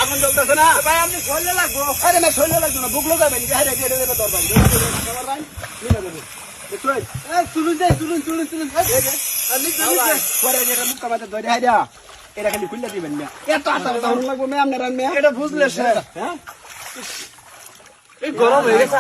এখন চলতেছে না ভাই, আপনি শরীরে লাগবো। আরে না শরীরে লাগবে না, বুকলো যাবেন এটা খালি খুললে দিবেন না, এত লাগবো ম্যাম এটা বুঝলে স্যার। হ্যাঁ, এই গরম হয়ে গেছে।